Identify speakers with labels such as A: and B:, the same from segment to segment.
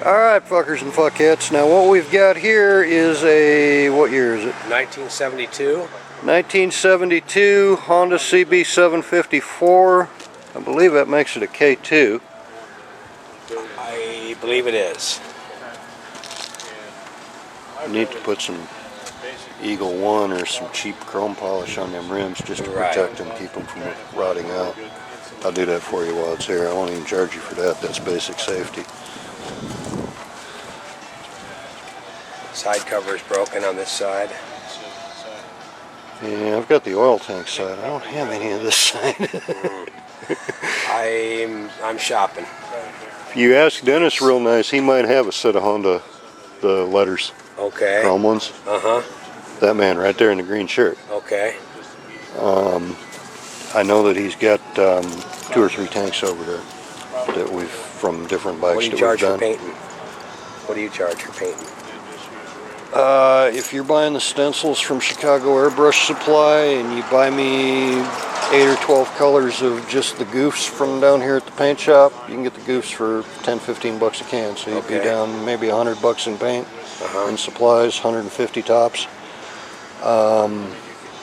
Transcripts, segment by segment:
A: Alright, fuckers and fuckheads. Now what we've got here is a, what year is it?
B: 1972.
A: 1972 Honda CB754. I believe that makes it a K2.
B: I believe it is.
A: I need to put some Eagle 1 or some cheap chrome polish on them rims just to protect them, keep them from rotting out. I'll do that for you while it's here. I won't even charge you for that. That's basic safety.
B: Side cover is broken on this side.
A: Yeah, I've got the oil tank side. I don't have any of this side.
B: I'm shopping.
A: If you ask Dennis real nice, he might have a set of Honda, the letters.
B: Okay.
A: Chrome ones.
B: Uh-huh.
A: That man right there in the green shirt.
B: Okay.
A: I know that he's got 2 or 3 tanks over there that we've, from different bikes that we've done.
B: What do you charge for painting? What do you charge for painting?
A: If you're buying the stencils from Chicago Airbrush Supply and you buy me 8 or 12 colors of just the goofs from down here at the paint shop, you can get the goofs for 10-15 bucks a can. So you'd be down maybe $100 in paint and supplies, 150 tops.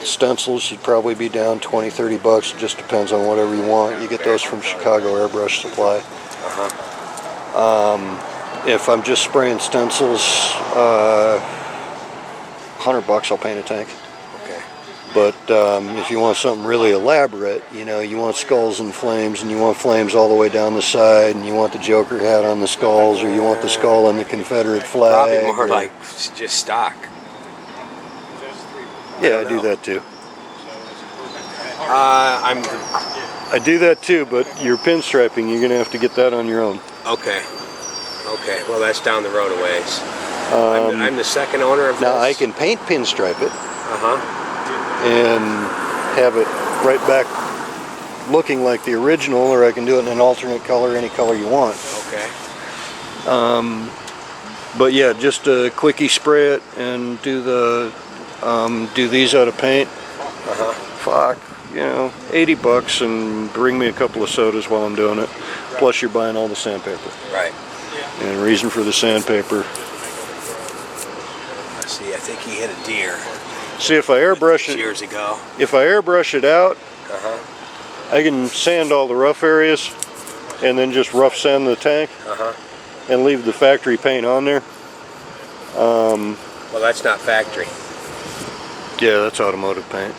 A: Stencils, you'd probably be down 20-30 bucks. It just depends on whatever you want. You get those from Chicago Airbrush Supply. If I'm just spraying stencils, $100 I'll paint a tank.
B: Okay.
A: But if you want something really elaborate, you know, you want skulls and flames, and you want flames all the way down the side, and you want the Joker hat on the skulls, or you want the skull and the Confederate flag.
B: Probably more like just stock.
A: Yeah, I do that too.
B: I
A: do that too, but your pinstriping, you're gonna have to get that on your own.
B: Okay. Okay. Well, that's down the road a ways. I'm the second owner of this.
A: Now I can paint pinstripe it. And have it right back looking like the original, or I can do it in an alternate color, any color you want.
B: Okay.
A: But yeah, just a quickie spray it and do the do these out of paint. Fuck, you know, $80 and bring me a couple of sodas while I'm doing it. Plus you're buying all the sandpaper.
B: Right.
A: And the reason for the sandpaper.
B: Let's see, I think he hit a deer.
A: See, if I airbrush it
B: years ago.
A: If I airbrush it out, I can sand all the rough areas and then just rough sand the tank and leave the factory paint on there.
B: Well, that's not factory.
A: Yeah, that's automotive paint.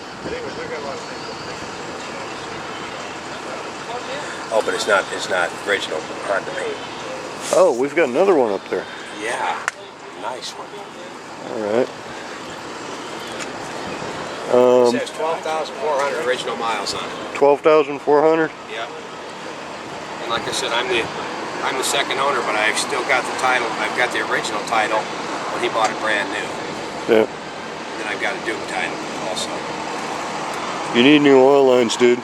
B: Oh, but it's not original Honda paint.
A: Oh, we've got another one up there.
B: Yeah, nice one.
A: All right.
B: It says 12,400 original miles on it.
A: 12,400?
B: Yeah. And like I said, I'm the second owner, but I've still got the title. I've got the original title when he bought it brand new.
A: Yeah.
B: And I've got a Duke title also.
A: You need new oil lines, dude.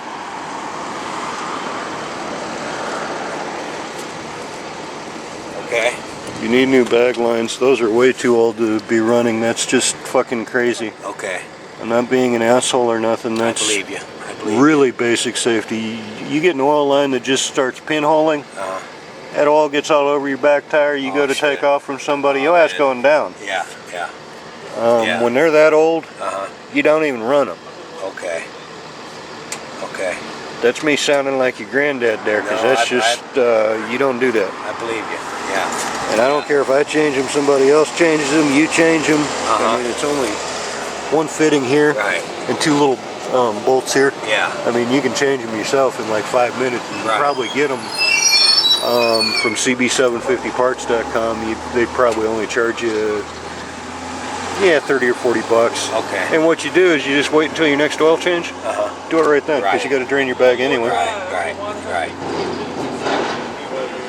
B: Okay.
A: You need new bag lines. Those are way too old to be running. That's just fucking crazy.
B: Okay.
A: I'm not being an asshole or nothing. That's
B: I believe you.
A: Really basic safety. You get an oil line that just starts pinholing. That oil gets all over your back tire. You go to take off from somebody, your ass going down.
B: Yeah, yeah.
A: When they're that old, you don't even run them.
B: Okay. Okay.
A: That's me sounding like your granddad there, because that's just, you don't do that.
B: I believe you, yeah.
A: And I don't care if I change them, somebody else changes them, you change them. I mean, it's only one fitting here and 2 little bolts here.
B: Yeah.
A: I mean, you can change them yourself in like 5 minutes, and you probably get them from CB750parts.com. They'd probably only charge you 30 or 40 bucks.
B: Okay.
A: And what you do is you just wait until your next oil change. Do it right then, because you got to drain your bag anyway.
B: Right.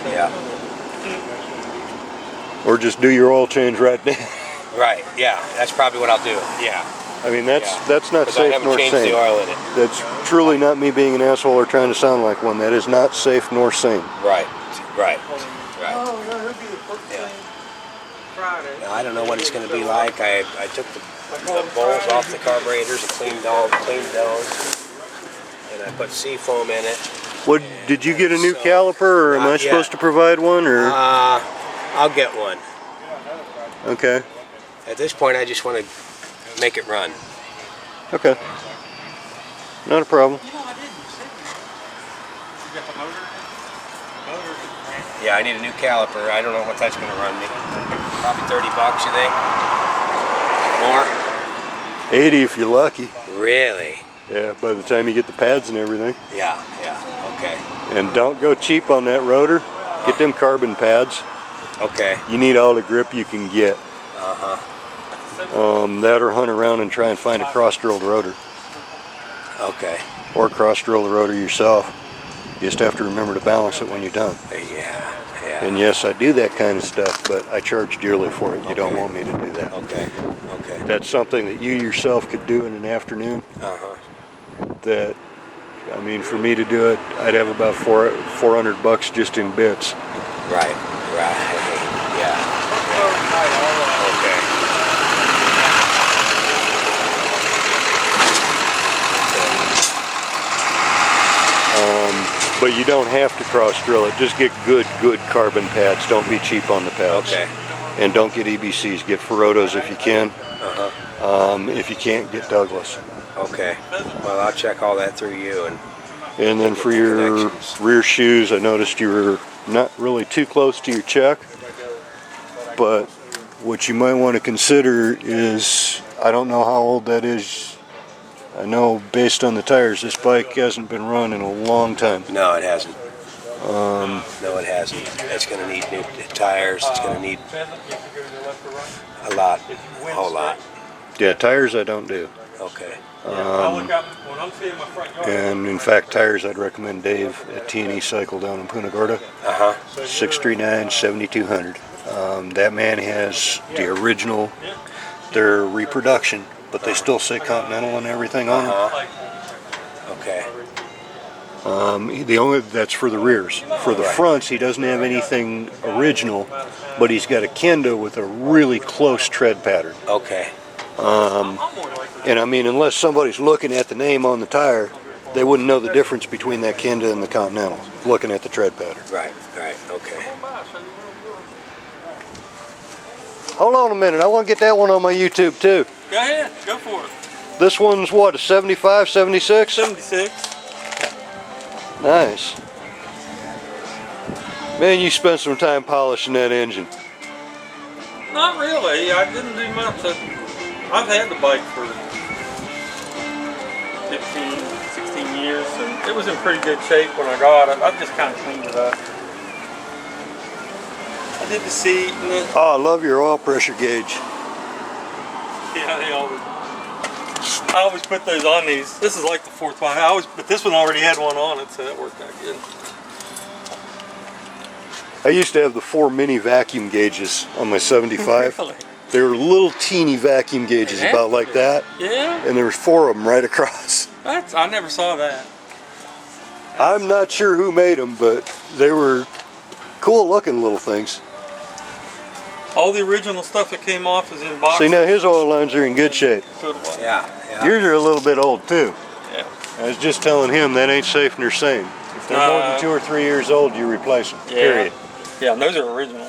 B: Yeah.
A: Or just do your oil change right then.
B: Right. Yeah. That's probably what I'll do. Yeah.
A: I mean, that's not safe nor sane.
B: The oil in it.
A: That's truly not me being an asshole or trying to sound like one. That is not safe nor sane.
B: Right. Yeah. Now, I don't know what it's going to be like. I took the bowls off the carburetors and cleaned those, and I put seafoam in it.
A: What did you get a new caliper, or am I supposed to provide one, or?
B: I'll get one.
A: Okay.
B: At this point, I just want to make it run.
A: Okay. Not a problem.
B: Yeah, I need a new caliper. I don't know what that's going to run me. Probably 30 bucks, you think? More?
A: 80 if you're lucky.
B: Really?
A: Yeah, by the time you get the pads and everything.
B: Yeah, okay.
A: And don't go cheap on that rotor. Get them carbon pads.
B: Okay.
A: You need all the grip you can get.
B: Uh-huh.
A: That or hunt around and try and find a cross-drilled rotor.
B: Okay.
A: Or cross-drill the rotor yourself. You just have to remember to balance it when you're done.
B: Yeah.
A: And yes, I do that kind of stuff, but I charge dearly for it. You don't want me to do that.
B: Okay.
A: That's something that you yourself could do in an afternoon.
B: Uh-huh.
A: That, I mean, for me to do it, I'd have about 400 bucks just in bits.
B: Right. Yeah. Okay.
A: But you don't have to cross drill it. Just get good carbon pads. Don't be cheap on the pads.
B: Okay.
A: And don't get EBCs. Get Ferodos if you can.
B: Uh-huh.
A: If you can't, get Douglas.
B: Okay. Well, I'll check all that through you.
A: And then for your rear shoes, I noticed you were not really too close to your check. But what you might want to consider is, I don't know how old that is. I know based on the tires, this bike hasn't been run in a long time.
B: No, it hasn't. No, it hasn't. It's going to need new tires. It's going to need a whole lot.
A: Yeah, tires I don't do.
B: Okay.
A: And in fact, tires I'd recommend Dave at T&E Cycle down in Punta Gorda. 639-7200. That man has the original, their reproduction, but they still say Continental and everything on them.
B: Okay.
A: That's for the rears. For the fronts, he doesn't have anything original, but he's got a Kenda with a really close tread pattern.
B: Okay.
A: And I mean, unless somebody's looking at the name on the tire, they wouldn't know the difference between that Kenda and the Continental, looking at the tread pattern.
B: Right, okay.
A: Hold on a minute, I want to get that one on my YouTube too.
C: Go ahead, go for it.
A: This one's what, a 75, 76?
C: 76.
A: Nice. Man, you spent some time polishing that engine.
C: Not really, I didn't do much. I've had the bike for 15, 16 years, and it was in pretty good shape when I got it. I've just kind of cleaned it up. I did the seat and the...
A: Oh, I love your oil pressure gauge.
C: Yeah, I always put those on these. This is like the fourth one. But this one already had one on it, so that worked out good.
A: I used to have the 4 mini vacuum gauges on my 75.
C: Really?
A: They were little teeny vacuum gauges, about like that.
C: Yeah?
A: And there were 4 of them right across.
C: I never saw that.
A: I'm not sure who made them, but they were cool looking little things.
C: All the original stuff that came off is in boxes.
A: See, now his oil lines are in good shape.
B: Yeah.
A: Yours are a little bit old too.
C: Yeah.
A: I was just telling him that ain't safe nor sane. If they're more than 2 or 3 years old, you replace them, period.
C: Yeah, and those are original.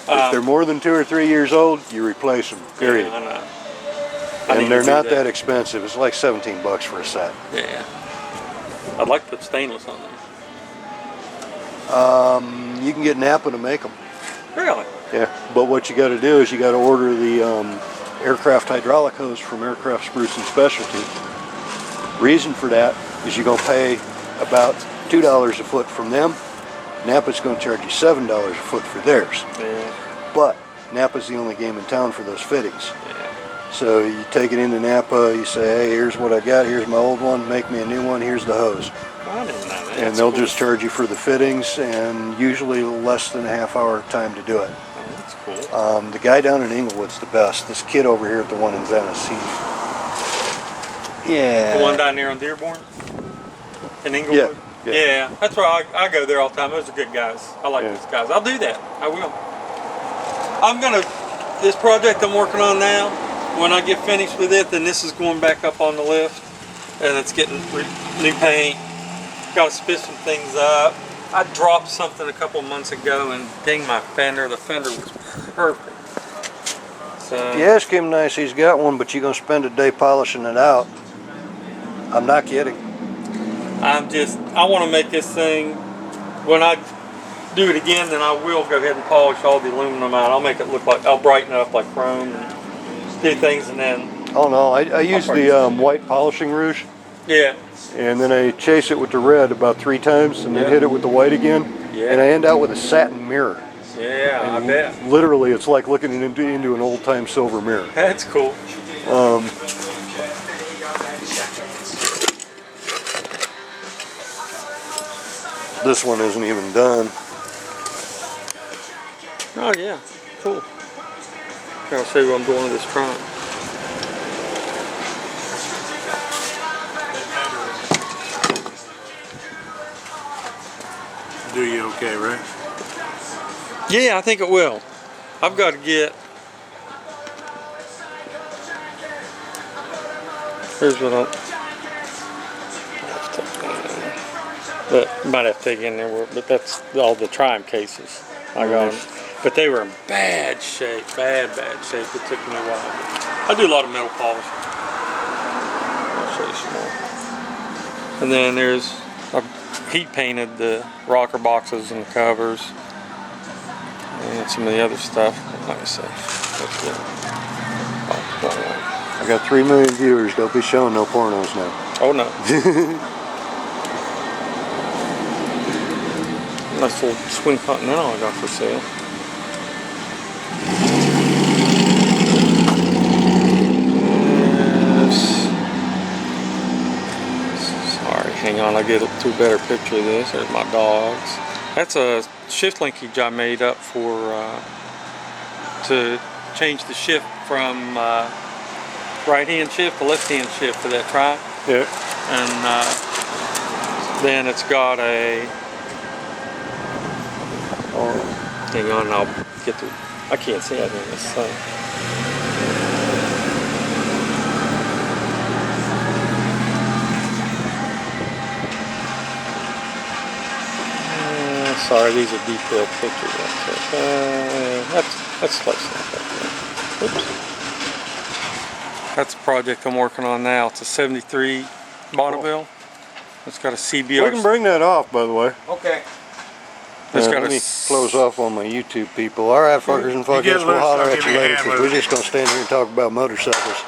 A: If they're more than 2 or 3 years old, you replace them, period.
C: Yeah, I know.
A: And they're not that expensive. It's like 17 bucks for a set.
C: Yeah. I'd like to put stainless on them.
A: You can get Napa to make them.
C: Really?
A: Yeah, but what you got to do is you got to order the aircraft hydraulic hose from Aircraft Spruce and Specialty. Reason for that is you're going to pay about $2 a foot from them. Napa's going to charge you $7 a foot for theirs.
C: Yeah.
A: But Napa's the only game in town for those fittings.
C: Yeah.
A: So you take it into Napa, you say, hey, here's what I got, here's my old one, make me a new one, here's the hose.
C: I didn't know that.
A: And they'll just charge you for the fittings, and usually less than a half-hour time to do it.
C: Oh, that's cool.
A: The guy down in Inglewood's the best. This kid over here at the one in Venice,
C: The one down there on Dearborn? In Inglewood? Yeah, that's where I go there all the time. Those are good guys. I like those guys. I'll do that. I will. This project I'm working on now, when I get finished with it, then this is going back up on the lift, and it's getting new paint. Got to spit some things up. I dropped something a couple months ago and ding my fender. The fender was perfect. So,
A: If you ask him nice, he's got one, but you're going to spend a day polishing it out. I'm not kidding.
C: I want to make this thing, when I do it again, then I will go ahead and polish all the aluminum out. I'll make it look like, I'll brighten it up like chrome and do things, and then...
A: Oh no, I use the white polishing rouge.
C: Yeah.
A: And then I chase it with the red about 3 times and then hit it with the white again.
C: Yeah.
A: And I end out with a satin mirror.
C: Yeah,
A: and
C: I bet.
A: Literally, it's like looking into an old-time silver mirror.
C: That's cool.
A: This one isn't even done.
C: Oh yeah, cool. I'll show you what I'm doing with this trunk.
A: Do you okay, right?
C: Yeah, I think it will. I've got to get... Here's what I'll... But might have to take in there, but that's all the Triumph cases I got them. But they were in bad shape, bad shape. It took me a while. I do a lot of metal polishing. I'll show you some more. And then there's, I've heat painted the rocker boxes and the covers and some of the other stuff. Let me see. That's good. Oh,
A: I got 3 million viewers. Don't be showing no pornos now.
C: oh no. Nice little Twin Continental I got for sale. Sorry, hang on, I'll get to a better picture of this. There's my dogs. That's a shift linkage I made up for to change the shift from right-hand shift to left-hand shift for that tri.
A: Yeah.
C: And then it's got a... Hang on, I'll get to... I can't see it in this sun. Sorry, these are detailed pictures. That's close enough. Oops. That's a project I'm working on now. It's a 73 Bonneville. It's got a CBR.
A: We can bring that off, by the way.
B: Okay.
C: It's got
A: Let
C: a
A: me close off on my YouTube people. All right, fuckers and fuckers, we'll holler at you later because we're just going to stand here and talk about motorcycles.